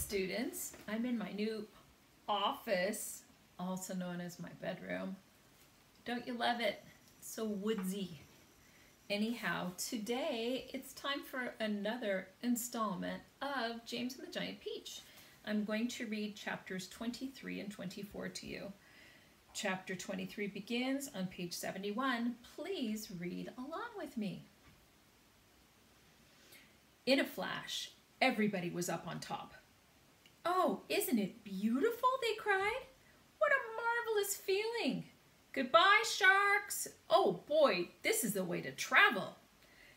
students. I'm in my new office, also known as my bedroom. Don't you love it? So woodsy. Anyhow, today it's time for another installment of James and the Giant Peach. I'm going to read chapters 23 and 24 to you. Chapter 23 begins on page 71. Please read along with me. In a flash, everybody was up on top. "Oh, isn't it beautiful?" they cried. "What a marvelous feeling! Goodbye, sharks! Oh boy, this is the way to travel!"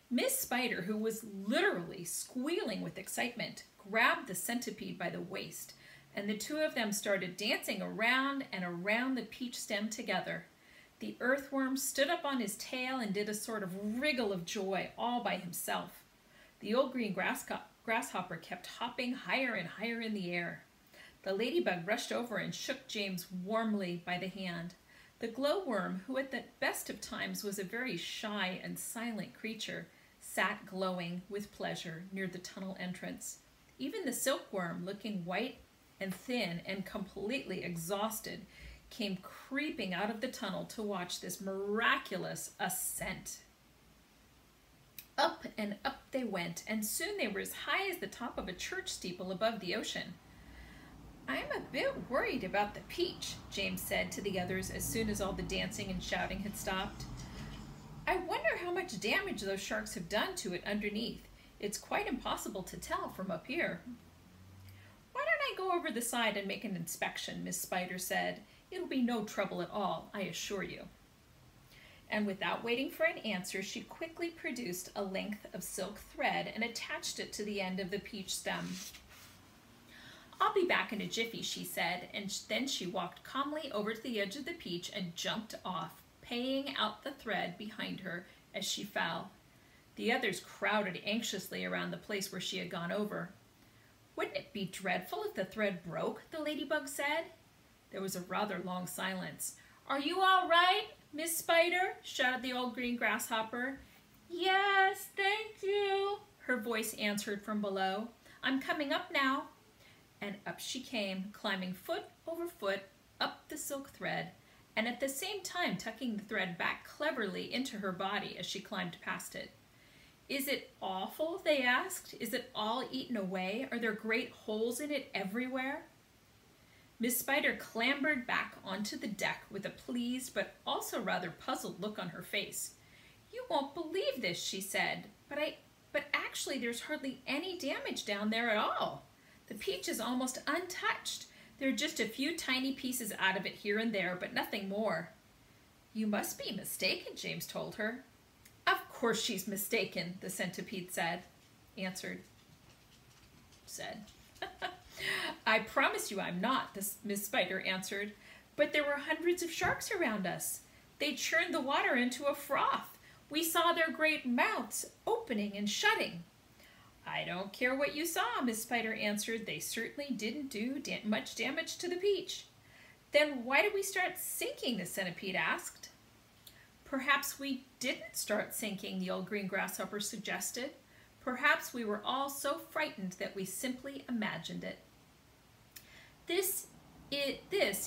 Miss Spider, who was literally squealing with excitement, grabbed the centipede by the waist, and the two of them started dancing around and around the peach stem together. The earthworm stood up on his tail and did a sort of wriggle of joy all by himself. The old green grasshopper kept hopping higher and higher in the air. The ladybug rushed over and shook James warmly by the hand. The glowworm, who at the best of times was a very shy and silent creature, sat glowing with pleasure near the tunnel entrance. Even the silkworm, looking white and thin and completely exhausted, came creeping out of the tunnel to watch this miraculous ascent. Up and up they went, and soon they were as high as the top of a church steeple above the ocean. "I'm a bit worried about the peach," James said to the others as soon as all the dancing and shouting had stopped. "I wonder how much damage those sharks have done to it underneath. It's quite impossible to tell from up here." "Why don't I go over the side and make an inspection?" Miss Spider said. "It'll be no trouble at all, I assure you." And without waiting for an answer, she quickly produced a length of silk thread and attached it to the end of the peach stem. "I'll be back in a jiffy," she said, and then she walked calmly over to the edge of the peach and jumped off, paying out the thread behind her as she fell. The others crowded anxiously around the place where she had gone over. "Wouldn't it be dreadful if the thread broke?" the ladybug said. There was a rather long silence. "Are you all right, Miss Spider?" shouted the old green grasshopper. "Yes, thank you," her voice answered from below. "I'm coming up now." And up she came, climbing foot over foot up the silk thread, and at the same time tucking the thread back cleverly into her body as she climbed past it. "Is it awful?" they asked. "Is it all eaten away? Are there great holes in it everywhere?" Miss Spider clambered back onto the deck with a pleased but also rather puzzled look on her face. "You won't believe this," she said, but actually there's hardly any damage down there at all. The peach is almost untouched. There are just a few tiny pieces out of it here and there, but nothing more." "You must be mistaken," James told her. "Of course she's mistaken," the centipede said. "I promise you I'm not," Miss Spider answered. "But there were hundreds of sharks around us. They churned the water into a froth. We saw their great mouths opening and shutting." "I don't care what you saw," Miss Spider answered. "They certainly didn't do much damage to the peach." "Then why did we start sinking?" the centipede asked. "Perhaps we didn't start sinking," the old green grasshopper suggested. "Perhaps we were all so frightened that we simply imagined it." This,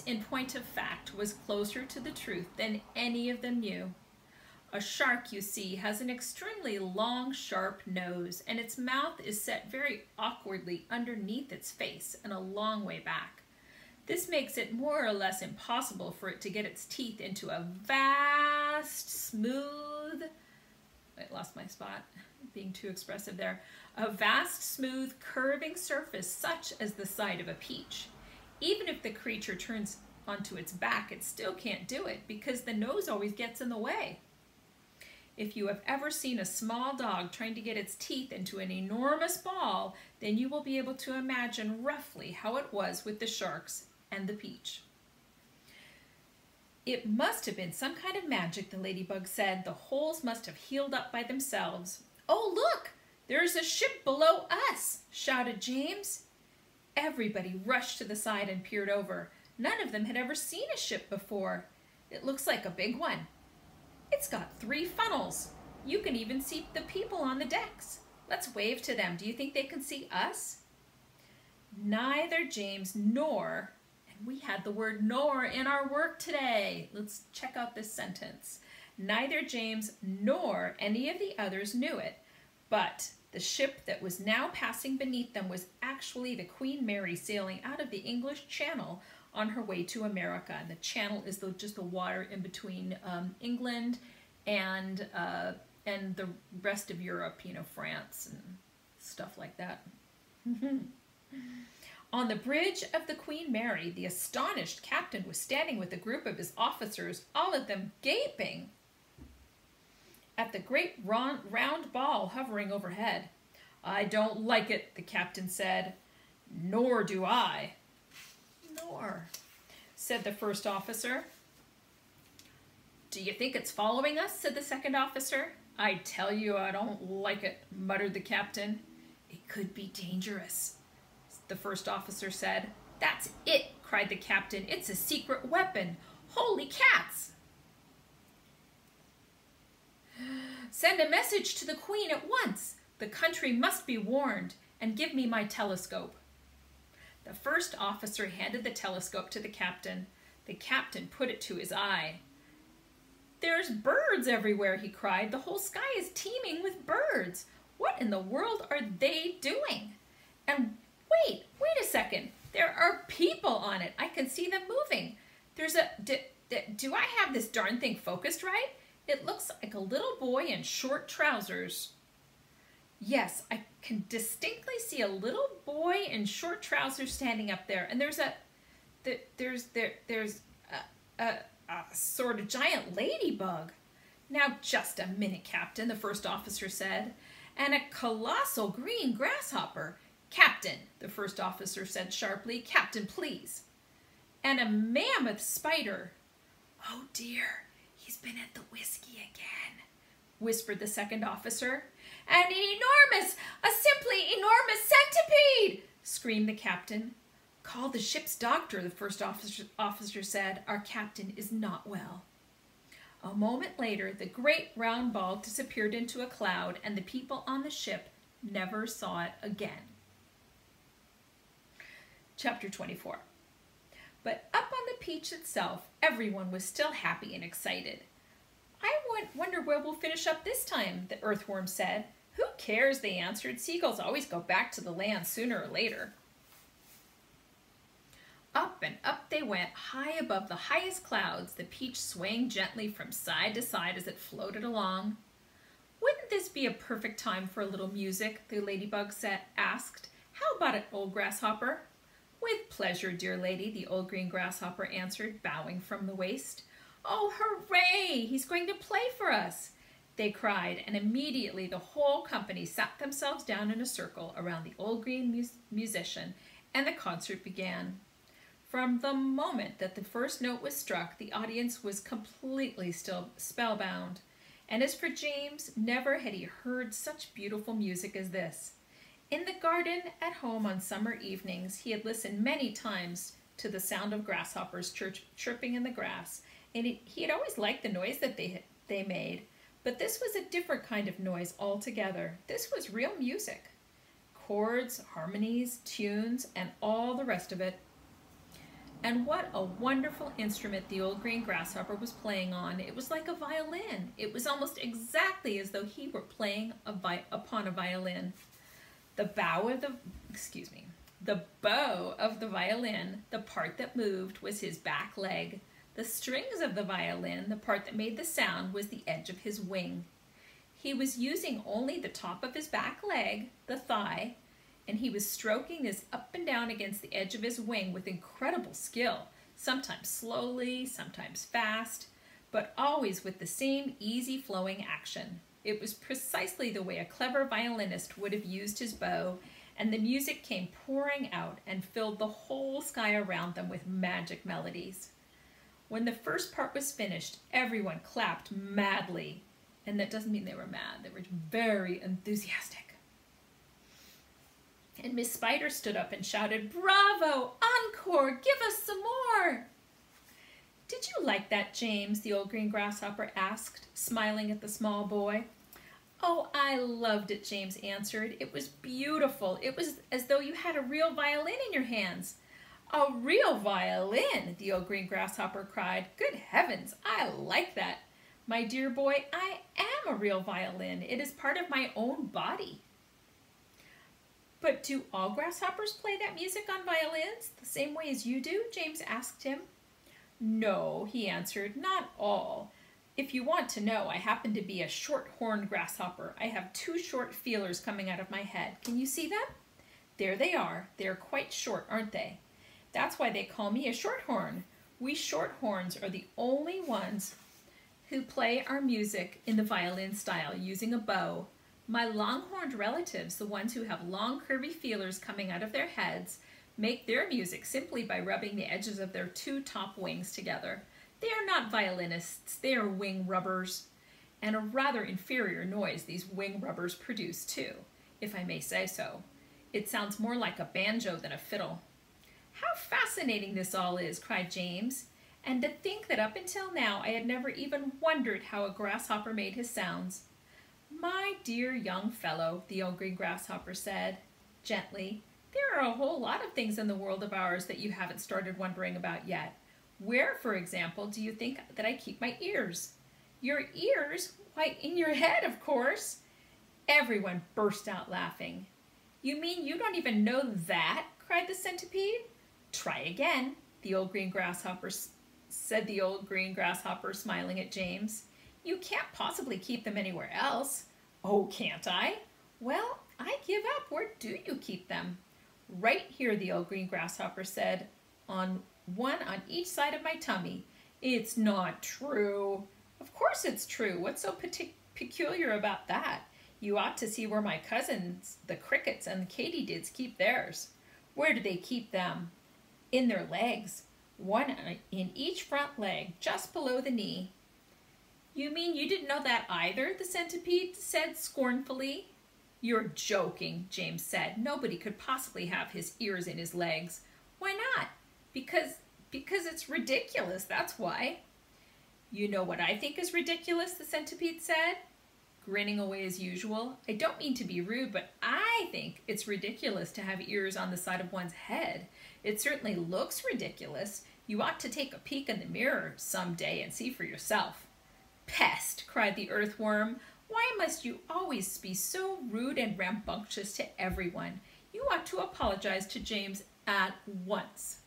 in point of fact, was closer to the truth than any of them knew. A shark, you see, has an extremely long, sharp nose, and its mouth is set very awkwardly underneath its face and a long way back. This makes it more or less impossible for it to get its teeth into a vast, smooth... I lost my spot, being too expressive there. A vast, smooth, curving surface such as the side of a peach. Even if the creature turns onto its back, it still can't do it because the nose always gets in the way. If you have ever seen a small dog trying to get its teeth into an enormous ball, then you will be able to imagine roughly how it was with the sharks and the peach. "It must have been some kind of magic," the ladybug said. "The holes must have healed up by themselves." "Oh, look! There's a ship below us!" shouted James. Everybody rushed to the side and peered over. None of them had ever seen a ship before. "It looks like a big one. It's got 3 funnels. You can even see the people on the decks. Let's wave to them. Do you think they can see us?" Neither James nor, and we had the word nor in our work today. Let's check out this sentence. Neither James nor any of the others knew it, but the ship that was now passing beneath them was actually the Queen Mary sailing out of the English Channel on her way to America. And the Channel is just the water in between England and the rest of Europe, you know, France and stuff like that. On the bridge of the Queen Mary, the astonished captain was standing with a group of his officers, all of them gaping at the great round ball hovering overhead. "I don't like it," the captain said. "Nor do I." "Nor," said the first officer. "Do you think it's following us?" said the second officer. "I tell you I don't like it," muttered the captain. "It could be dangerous," the first officer said. "That's it," cried the captain. "It's a secret weapon. Holy cats!" "Send a message to the Queen at once. The country must be warned, and give me my telescope." The first officer handed the telescope to the captain. The captain put it to his eye. "There's birds everywhere," he cried. "The whole sky is teeming with birds. What in the world are they doing? And wait a second. There are people on it. I can see them moving. There's do I have this darn thing focused right? It looks like a little boy in short trousers." "Yes, I can distinctly see a little boy in short trousers standing up there, and there's a sort of giant ladybug." "Now just a minute, Captain," the first officer said. "And a colossal green grasshopper." "Captain," the first officer said sharply. "Captain, please." "And a mammoth spider." "Oh dear, he's been at the whiskey again," whispered the second officer. "And a simply enormous centipede!" screamed the captain. "Call the ship's doctor," the first officer said. "Our captain is not well." A moment later, the great round ball disappeared into a cloud, and the people on the ship never saw it again. Chapter 24. But up on the beach itself, everyone was still happy and excited. "I wonder where we'll finish up this time," the earthworm said. "Who cares?" they answered. "Seagulls always go back to the land sooner or later." Up and up they went, high above the highest clouds, the peach swaying gently from side to side as it floated along. "Wouldn't this be a perfect time for a little music?" the ladybug asked. "How about it, old grasshopper?" "With pleasure, dear lady," the old green grasshopper answered, bowing from the waist. "Oh, hooray! He's going to play for us!" they cried, and immediately the whole company sat themselves down in a circle around the old green musician, and the concert began. From the moment that the first note was struck, the audience was completely spellbound. And as for James, never had he heard such beautiful music as this. In the garden at home on summer evenings, he had listened many times to the sound of grasshoppers chirping in the grass, and he had always liked the noise that they made. But this was a different kind of noise altogether. This was real music. Chords, harmonies, tunes, and all the rest of it. And what a wonderful instrument the old green grasshopper was playing on. It was like a violin. It was almost exactly as though he were playing upon a violin. The bow of the violin, the part that moved, was his back leg. The strings of the violin, the part that made the sound, was the edge of his wing. He was using only the top of his back leg, the thigh, and he was stroking this up and down against the edge of his wing with incredible skill, sometimes slowly, sometimes fast, but always with the same easy flowing action. It was precisely the way a clever violinist would have used his bow, and the music came pouring out and filled the whole sky around them with magic melodies. When the first part was finished, everyone clapped madly, and that doesn't mean they were mad, they were very enthusiastic. And Miss Spider stood up and shouted, "Bravo! Encore! Give us some more!" "Did you like that, James?" the old green grasshopper asked, smiling at the small boy. Oh, I loved it, James answered. It was beautiful. It was as though you had a real violin in your hands. A real violin, the old green grasshopper cried. Good heavens, I like that. My dear boy, I am a real violin. It is part of my own body. But do all grasshoppers play that music on violins the same way as you do? James asked him. No, he answered, not all. If you want to know, I happen to be a short-horned grasshopper. I have 2 short feelers coming out of my head. Can you see them? There they are. They are quite short, aren't they? That's why they call me a shorthorn. We shorthorns are the only ones who play our music in the violin style using a bow. My longhorned relatives, the ones who have long curvy feelers coming out of their heads, make their music simply by rubbing the edges of their 2 top wings together. They are not violinists, they are wing rubbers. And a rather inferior noise these wing rubbers produce too, if I may say so. It sounds more like a banjo than a fiddle. How fascinating this all is, cried James. And to think that up until now I had never even wondered how a grasshopper made his sounds. My dear young fellow, the old green grasshopper said, gently, there are a whole lot of things in the world of ours that you haven't started wondering about yet. Where, for example, do you think that I keep my ears? Your ears? Why, in your head, of course. Everyone burst out laughing. You mean you don't even know that? Cried the centipede. Try again, the old green grasshopper said the old green grasshopper, smiling at James. You can't possibly keep them anywhere else. Oh, can't I? Well, I give up. Where do you keep them? Right here, the old green grasshopper said, one on each side of my tummy. It's not true. Of course it's true. What's so peculiar about that? You ought to see where my cousins, the crickets and the katydids, keep theirs. Where do they keep them? In their legs. One in each front leg, just below the knee. You mean you didn't know that either? The centipede said scornfully. You're joking, James said. Nobody could possibly have his ears in his legs. Why not? Because it's ridiculous, that's why. You know what I think is ridiculous, the centipede said, grinning away as usual. I don't mean to be rude, but I think it's ridiculous to have ears on the side of one's head. It certainly looks ridiculous. You ought to take a peek in the mirror some day and see for yourself. Pest, cried the earthworm. Why must you always be so rude and rambunctious to everyone? You ought to apologize to James at once.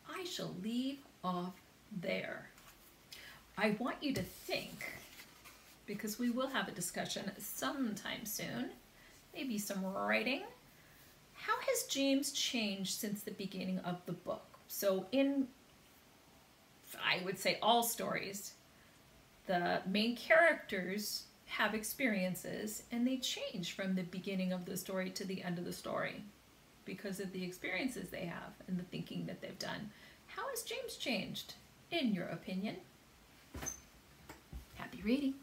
I shall leave off there. I want you to think, because we will have a discussion sometime soon, maybe some writing. How has James changed since the beginning of the book? So in, I would say, all stories, the main characters have experiences and they change from the beginning of the story to the end of the story because of the experiences they have and the thinking that they've done. How has James changed, in your opinion? Happy reading.